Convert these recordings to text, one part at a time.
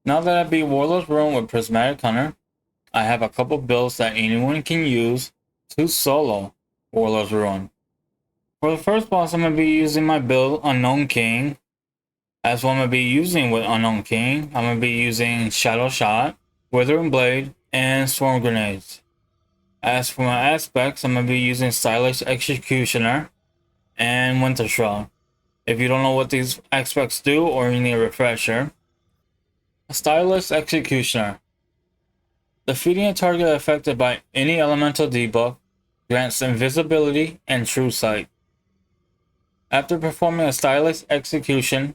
Now that I beat Warlord's Rune with Prismatic Hunter, I have a couple builds that anyone can use to solo Warlord's Rune. For the first boss, I'm going to be using my build Unknown King. As what I'm going to be using with Unknown King, I'm going to be using Shadow Shot, Withering Blade, and Swarm Grenades. As for my aspects, I'm going to be using Stylish Executioner and Winter Shroud. If you don't know what these aspects do or you need a refresher, a Stylish Executioner. Defeating a target affected by any elemental debuff grants invisibility and true sight. After performing a stylish execution,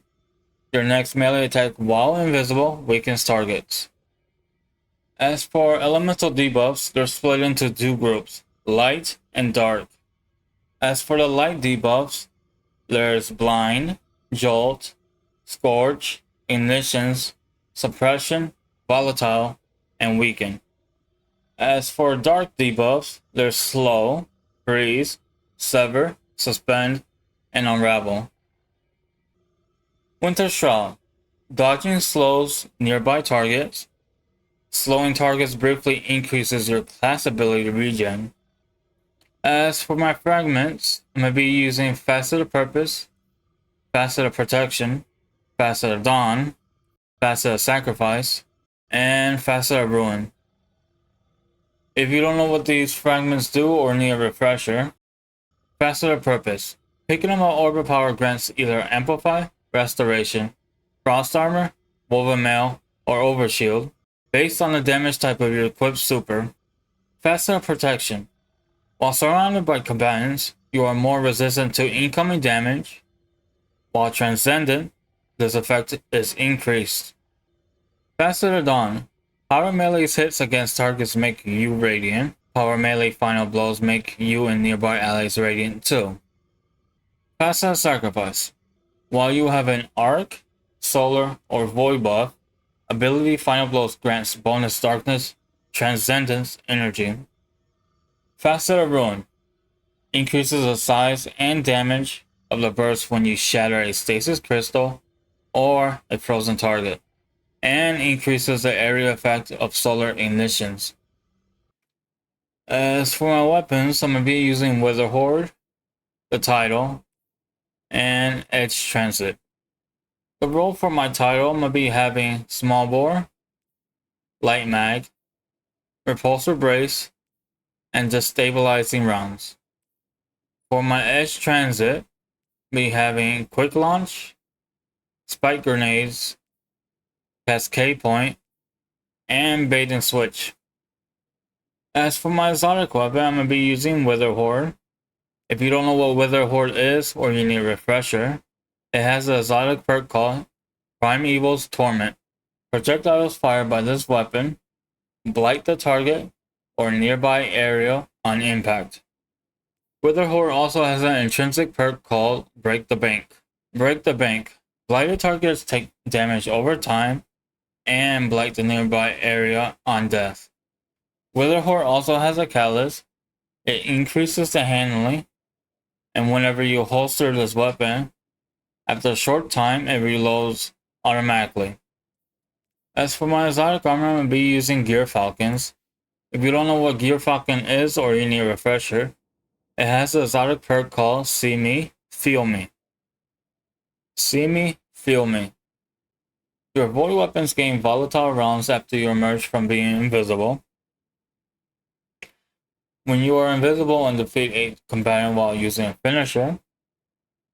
your next melee attack while invisible weakens targets. As for elemental debuffs, they're split into two groups, light and dark. As for the light debuffs, there's blind, jolt, scorch, ignitions, suppression, volatile, and weaken. As for dark debuffs, there's slow, freeze, sever, suspend, and unravel. Winter Shroud. Dodging slows nearby targets. Slowing targets briefly increases your class ability regen. As for my fragments, I'm going to be using Facet of Purpose, Facet of Protection, Facet of Dawn, Facet of Sacrifice, and Facet of Ruin. If you don't know what these fragments do or need a refresher, Facet of Purpose. Picking them up orbital power grants either Amplify, Restoration, Frost Armor, Woven Mail, or Overshield, based on the damage type of your equipped super. Facet of Protection. While surrounded by combatants, you are more resistant to incoming damage. While Transcendent, this effect is increased. Facet of Dawn. Power melee's hits against targets make you radiant. Power melee final blows make you and nearby allies radiant too. Facet of Sacrifice. While you have an arc, solar, or void buff, ability final blows grants bonus darkness, transcendence, energy. Facet of Ruin. Increases the size and damage of the burst when you shatter a stasis crystal or a frozen target, and increases the area effect of solar ignitions. As for my weapons, I'm going to be using Wither Horde, the title, and Edge Transit. The role for my title, I'm going to be having Small Bore, Light Mag, Repulsor Brace, and Destabilizing Rounds. For my Edge Transit, I'll be having Quick Launch, Spike Grenades, Cascade Point, and Bait and Switch. As for my exotic weapon, I'm going to be using Wither Horde. If you don't know what Wither Horde is or you need a refresher, it has an exotic perk called Primeval's Torment. Projectiles fired by this weapon blight the target or nearby area on impact. Wither Horde also has an intrinsic perk called Break the Bank. Break the Bank. Blighted targets take damage over time and blight the nearby area on death. Wither Horde also has a catalyst. It increases the handling, and whenever you holster this weapon, after a short time it reloads automatically. As for my exotic armor, I'm going to be using Gear Falcons. If you don't know what Gear Falcon is or you need a refresher, it has an exotic perk called See Me, Feel Me. See Me, Feel Me. Your void weapons gain volatile rounds after you emerge from being invisible. When you are invisible and defeat a combatant while using a finisher,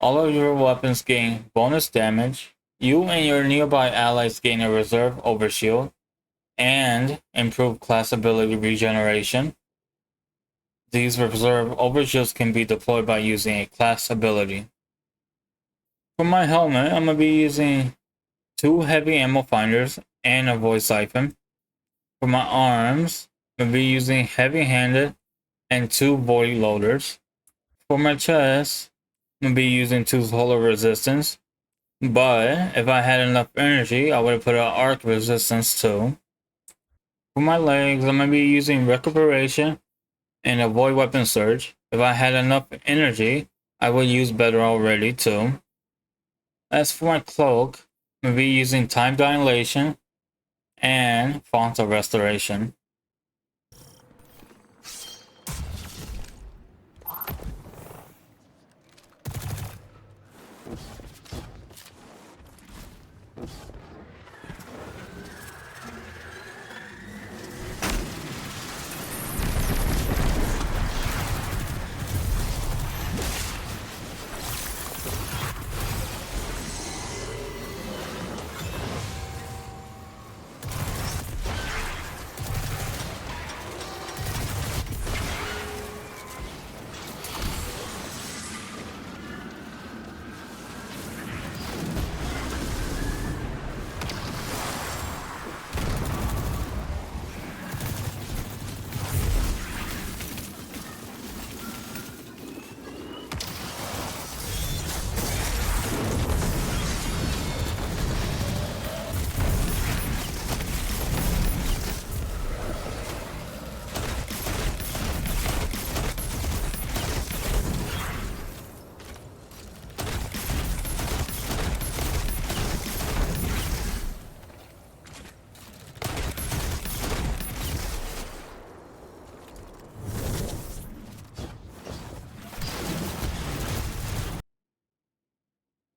all of your weapons gain bonus damage. You and your nearby allies gain a reserve overshield and improved class ability regeneration. These reserve overshields can be deployed by using a class ability. For my helmet, I'm going to be using 2 heavy ammo finders and a void siphon. For my arms, I'm going to be using heavy-handed and 2 void loaders. For my chest, I'm going to be using 2 solar resistance, but if I had enough energy, I would have put an arc resistance too. For my legs, I'm going to be using recuperation and a void weapon surge. If I had enough energy, I would use better already too. As for my cloak, I'm going to be using time dilation and frontal restoration.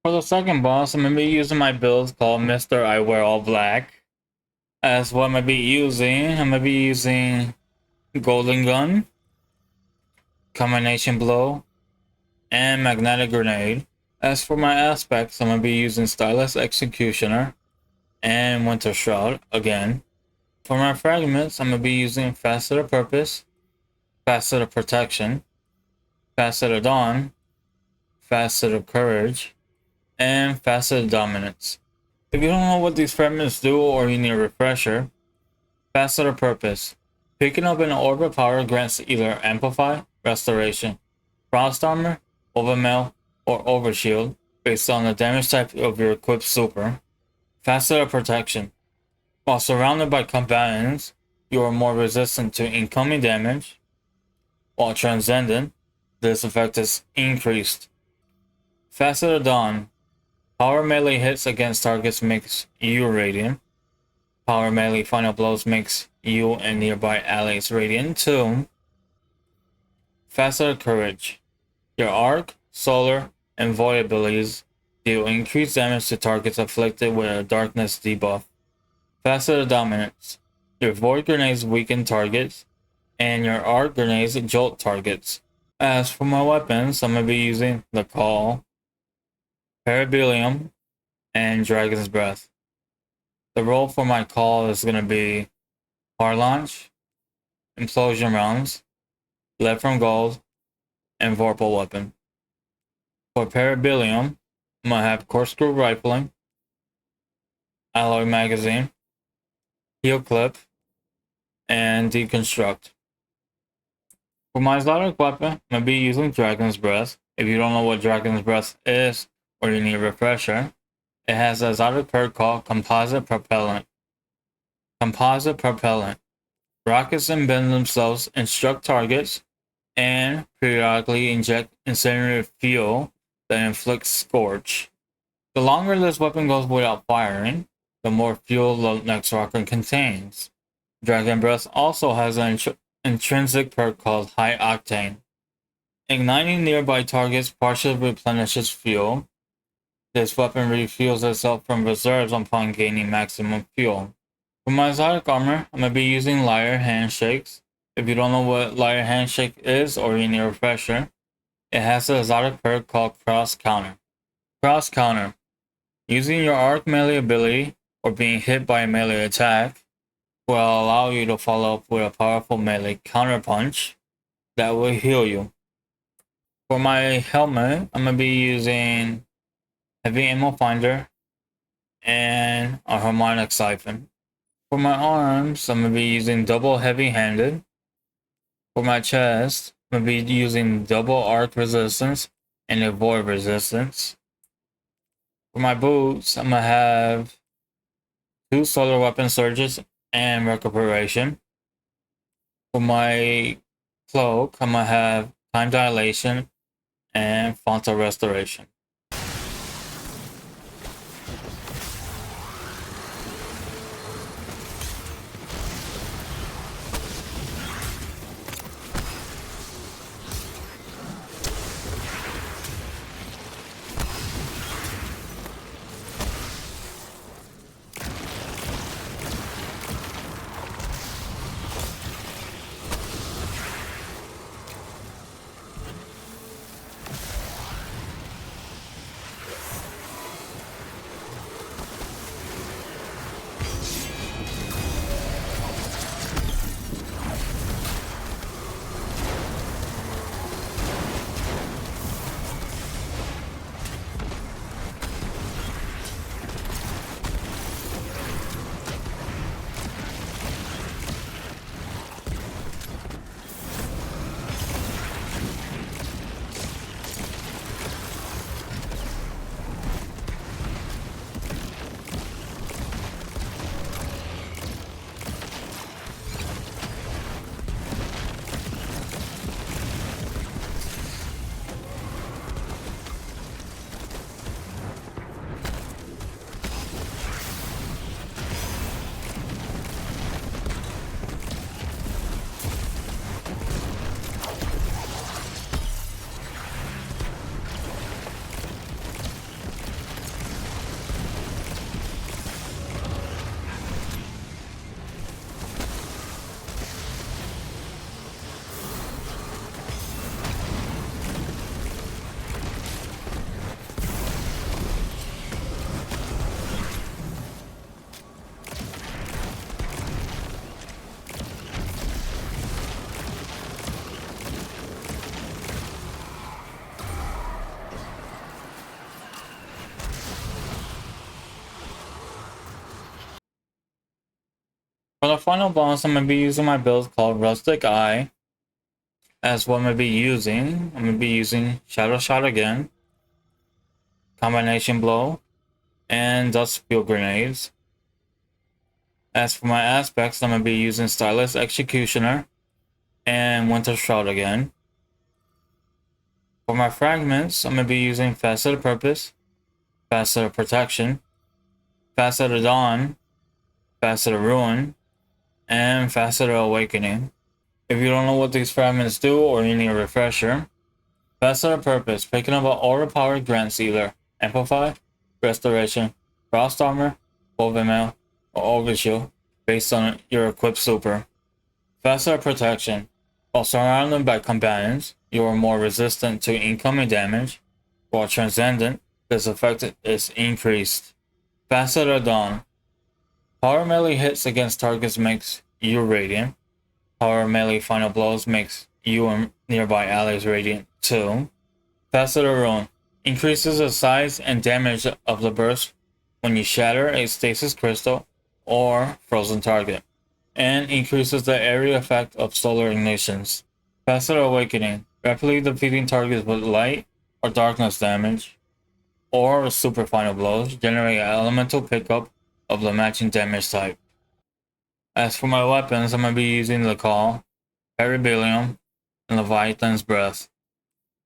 For the second boss, I'm going to be using my build called Mr. I Wear All Black. As what I'm going to be using Golden Gun, Combination Blow, and Magnetic Grenade. As for my aspects, I'm going to be using Stylus Executioner and Winter Shroud again. For my fragments, I'm going to be using Facet of Purpose, Facet of Protection, Facet of Dawn, Facet of Courage, and Facet of Dominance. If you don't know what these fragments do or you need a refresher, Facet of Purpose. Picking up an orb of power grants either Amplify, Restoration, Frost Armor, Overmail, or Overshield based on the damage type of your equipped super. Facet of Protection. While surrounded by combatants, you are more resistant to incoming damage. While Transcendent, this effect is increased. Facet of Dawn. Power melee hits against targets makes you radiant. Power melee final blows makes you and nearby allies radiant too. Facet of Courage. Your arc, solar, and void abilities deal increased damage to targets afflicted with a darkness debuff. Facet of Dominance. Your void grenades weaken targets, and your arc grenades jolt targets. As for my weapons, I'm going to be using the Call, Parabellum, and Dragon's Breath. The role for my Call is going to be Hard Launch, Implosion Rounds, Lead from Gold, and Vorpal Weapon. For Parabellum, I'm going to have Corkscrew Rifling, Alloy Magazine, Heel Clip, and Deconstruct. For my exotic weapon, I'm going to be using Dragon's Breath. If you don't know what Dragon's Breath is, or you need a refresher, it has an exotic perk called Composite Propellant. Composite Propellant. Rockets embed themselves in struck targets and periodically inject incendiary fuel that inflicts scorch. The longer this weapon goes without firing, the more fuel the next rocket contains. Dragon Breath also has an intrinsic perk called High Octane. Igniting nearby targets partially replenishes fuel. This weapon refuels itself from reserves upon gaining maximum fuel. For my exotic armor, I'm going to be using Liar Handshakes. If you don't know what Liar Handshake is or you need a refresher, it has an exotic perk called Cross Counter. Cross Counter. Using your arc melee ability or being hit by a melee attack will allow you to follow up with a powerful melee counter punch that will heal you. For my helmet, I'm going to be using Heavy Ammo Finder and a Harmonic Siphon. For my arms, I'm going to be using double heavy-handed. For my chest, I'm going to be using double arc resistance and a void resistance. For my boots, I'm going to have 2 solar weapon surges and recuperation. For my cloak, I'm going to have time dilation and frontal restoration. For the final boss, I'm going to be using my build called Rustic EI. As what I'm going to be using, I'm going to be using Shadow Shot again, Combination Blow, and Dust Field Grenades. As for my aspects, I'm going to be using Stylus Executioner and Winter Shroud again. For my fragments, I'm going to be using Facet of Purpose, Facet of Protection, Facet of Dawn, Facet of Ruin, and Facet of Awakening. If you don't know what these fragments do or you need a refresher, Facet of Purpose, picking up an aura power grants either Amplify, Restoration, Frost Armor, Woven Mail, or Overshield based on your equipped super. Facet of Protection, while surrounded by combatants, you are more resistant to incoming damage, while Transcendent, this effect is increased. Facet of Dawn, power melee hits against targets makes you radiant. Power melee final blows makes you and nearby allies radiant too. Facet of Ruin increases the size and damage of the burst when you shatter a stasis crystal or frozen target, and increases the area effect of solar ignitions. Facet of Awakening, rapidly defeating targets with light or darkness damage, or super final blows, generate an elemental pickup of the matching damage type. As for my weapons, I'm going to be using the Call, Peribelium, and Leviathan's Breath.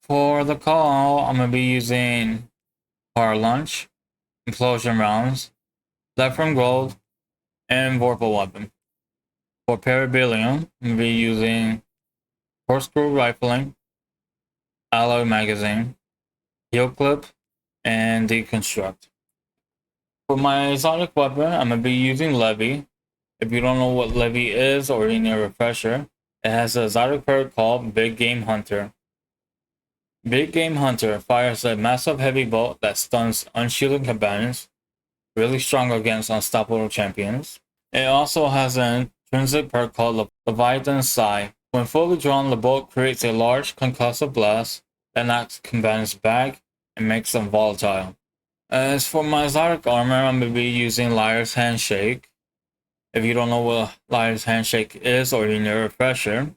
For the Call, I'm going to be using Power Lunch, Implosion Rounds, Left from Gold, and Vorpal Weapon. For Peribelium, I'm going to be using Corkscrew Rifling, Alloy Magazine, Heel Clip, and Deconstruct. For my exotic weapon, I'm going to be using Levy. If you don't know what Levy is or you need a refresher, it has an exotic perk called Big Game Hunter. Big Game Hunter fires a massive heavy bolt that stuns unshielded combatants, really strong against unstoppable champions. It also has an intrinsic perk called Leviathan's Sigh. When fully drawn, the bolt creates a large concussive blast that knocks combatants back and makes them volatile. As for my exotic armor, I'm going to be using Liar's Handshake. If you don't know what Liar's Handshake is or you need a refresher,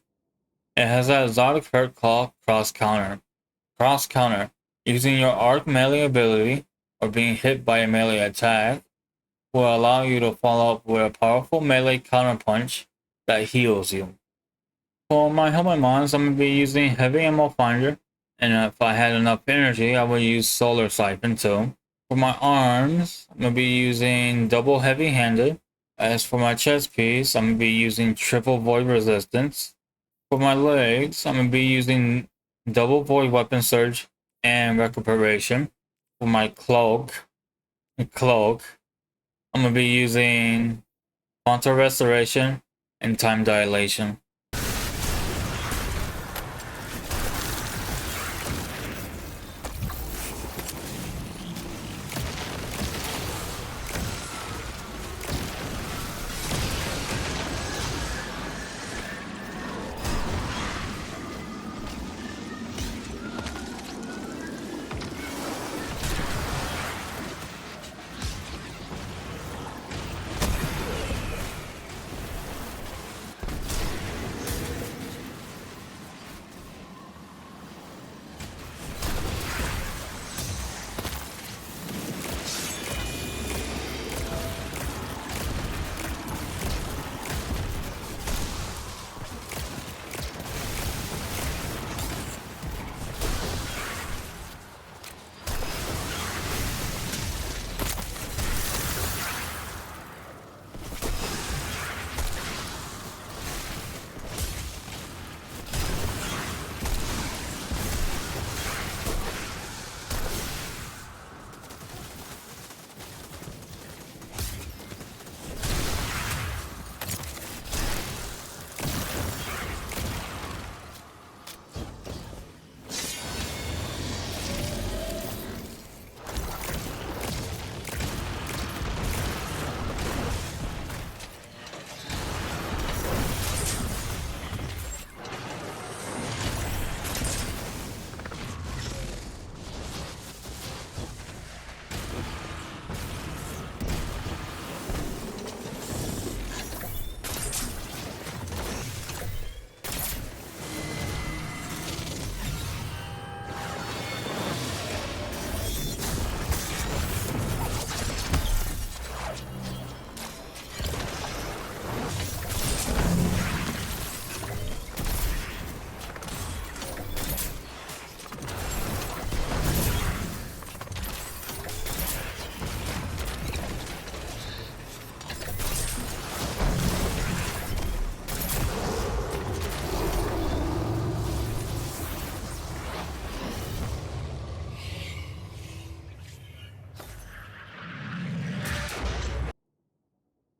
it has an exotic perk called Cross Counter. Cross Counter, using your arc melee ability or being hit by a melee attack, will allow you to follow up with a powerful melee counterpunch that heals you. For my helmet mons, I'm going to be using Heavy Ammo Finder, and if I had enough energy, I would use Solar Siphon too. For my arms, I'm going to be using Double Heavy Handed. As for my chest piece, I'm going to be using Triple Void Resistance. For my legs, I'm going to be using Double Void Weapon Surge and Recuperation. For my cloak, I'm going to be using Quantum Restoration and Time Dilation.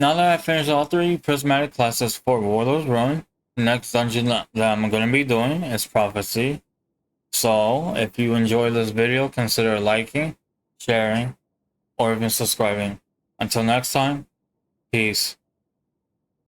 Now that I finished all 3 prismatic classes for Warlord's Run, the next dungeon that I'm going to be doing is Prophecy. So, if you enjoyed this video, consider liking, sharing, or even subscribing. Until next time, peace.